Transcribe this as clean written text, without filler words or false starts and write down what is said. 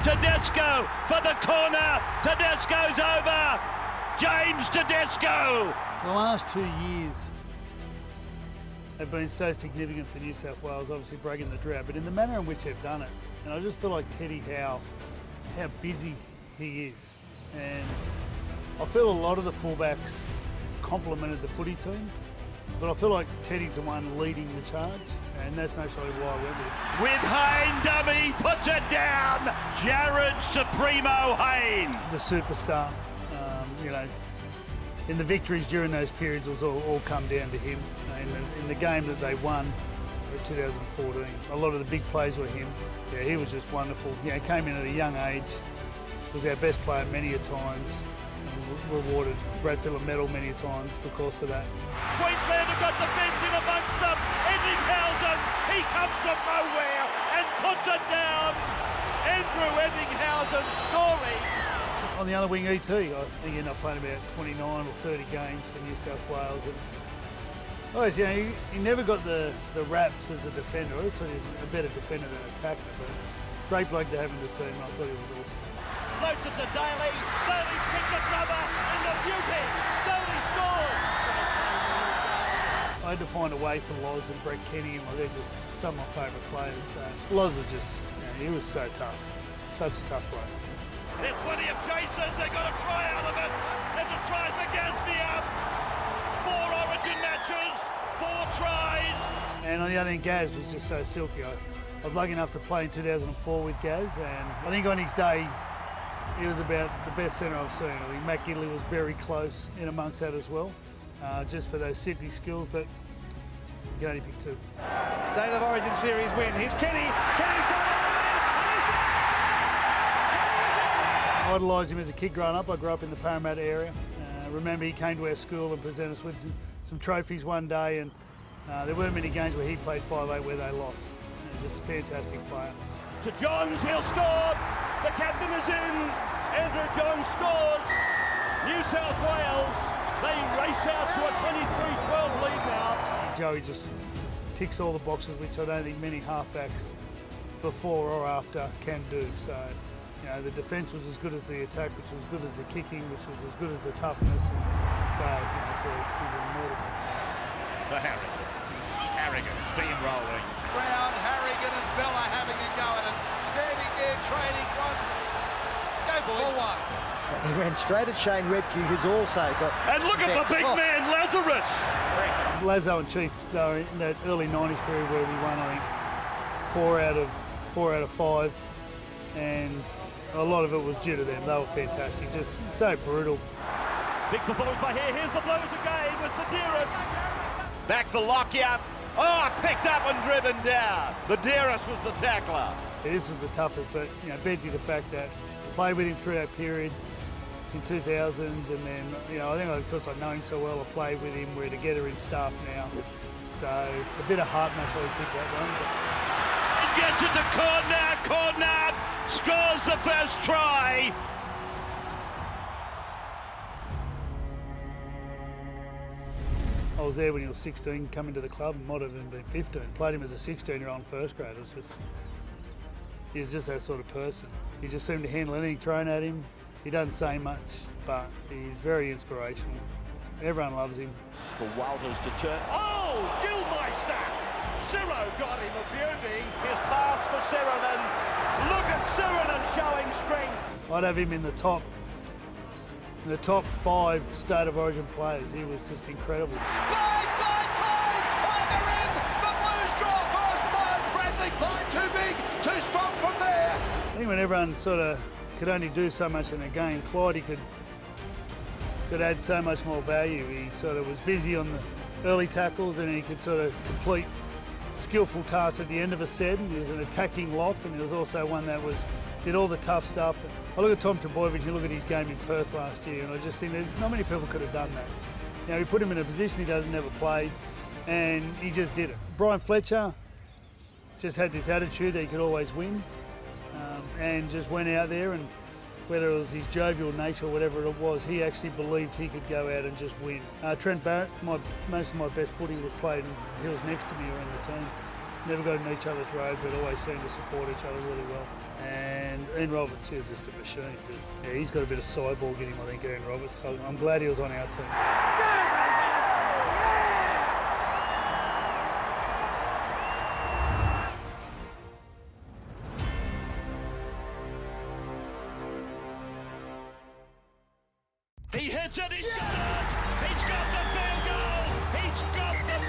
Tedesco for the corner. Tedesco's over. James Tedesco. The last 2 years have been so significant for New South Wales, obviously breaking the drought, but in the manner in which they've done it. And I just feel like Teddy, how busy he is. And I feel a lot of the fullbacks complimented the footy team, but I feel like Teddy's the one leading the charge, and that's mostly why I went with it. With Hayne, dummy, puts it down. Jared Supremo Hayne. The superstar, you know, in the victories during those periods, it was all come down to him. In the game that they won in 2014, a lot of the big plays were him. Yeah, he was just wonderful. You know, came in at a young age, was our best player many a times, and rewarded Brad Fittler medal many a times because of that. Queensland have got the bench in amongst them. Eddinghausen, he comes from nowhere and puts it down. Andrew Eddinghausen scoring. On the other wing, ET, I think he ended up playing about 29 or 30 games for New South Wales. And always, you know, he never got the raps as a defender. I always thought he was a better defender than attacker, but great bloke to have in the team. I thought he was awesome. Floats it to Daly. Daly's kicks a grubber and a beauty. Daly scores. I had to find a way for Loz and Brett Kenny, and they're just some of my favourite players. Loz was just, you know, he was so tough, such a tough player. There's plenty of chasers. They've got a try out of it. There's a try for Gasnier. 4 Origin matches, 4 tries. And on the other end, Gaz was just so silky. I was lucky enough to play in 2004 with Gaz, and I think on his day, he was about the best centre I've seen. I think Matt Gidley was very close in amongst that as well, just for those Sydney skills, but you can only pick 2. State of Origin Series win. Here's Kenny. Kenny's I idolised him as a kid growing up. I grew up in the Parramatta area. Remember he came to our school and presented us with some trophies one day, and there weren't many games where he played 5'8" where they lost. He was just a fantastic player. To Johns, he'll score. The captain is in. Andrew Johns scores. New South Wales, they race out to a 23-12 lead now. Joey just ticks all the boxes, which I don't think many halfbacks before or after can do. So, you know, the defence was as good as the attack, which was as good as the kicking, which was as good as the toughness. And so, you know, that's why he's immortal. For Harrigan. Harrigan steamrolling. Brown, Harrigan and Bella having a go at it. Standing there, trading one. Go, boys. He ran straight at Shane Redke, who's also got... And look at the big man, Lazarus. Lazo and Chief, they were in that early 90s period where we won, I think, 4 out of 5. And a lot of it was due to them. They were fantastic, just so brutal. Big performance by here. Here's the blows again with Medeiros. Back for Lockyer. Oh, picked up and driven down. Medeiros was the tackler. Yeah, this was the toughest, but you know, bedsy the fact that I played with him through that period in 2000s, and then I think because I know him so well, I played with him. We're together in staff now, so a bit of heart naturally picked that one. But... Gets it to Cornard scores the first try. I was there when he was 16, coming to the club, and might have even been 15. Played him as a 16-year-old in first grade. He was just that sort of person. He just seemed to handle anything thrown at him. He doesn't say much, but he's very inspirational. Everyone loves him. For Walters to turn. Oh, Gilmeister! Ciro got him a beauty. His pass for Sirenen. Look at Sirenen showing strength. I'd have him in the top 5 State of Origin players. He was just incredible. Clyde! They're in! The Blues draw first blood! Bradley Clyde too big, too strong from there! I think when everyone sort of could only do so much in a game, Clyde, he could add so much more value. He sort of was busy on the early tackles, and he could sort of complete skillful tasks at the end of a set. He was an attacking lock, and he was also one that did all the tough stuff. I look at Tom Trbojevic, you look at his game in Perth last year, and I just think there's not many people could have done that. You know, we put him in a position he never played, and he just did it. Brian Fletcher just had this attitude that he could always win, and just went out there, and whether it was his jovial nature or whatever it was, he actually believed he could go out and just win. Trent Barrett, most of my best footy was played, and he was next to me or in the team. never got in each other's road, but always seemed to support each other really well. And Ian Roberts is just a machine. Yeah, he's got a bit of cyborg in him, I think, Ian Roberts. So I'm glad he was on our team. He hits it, he's got it! He's got the field goal! He's got the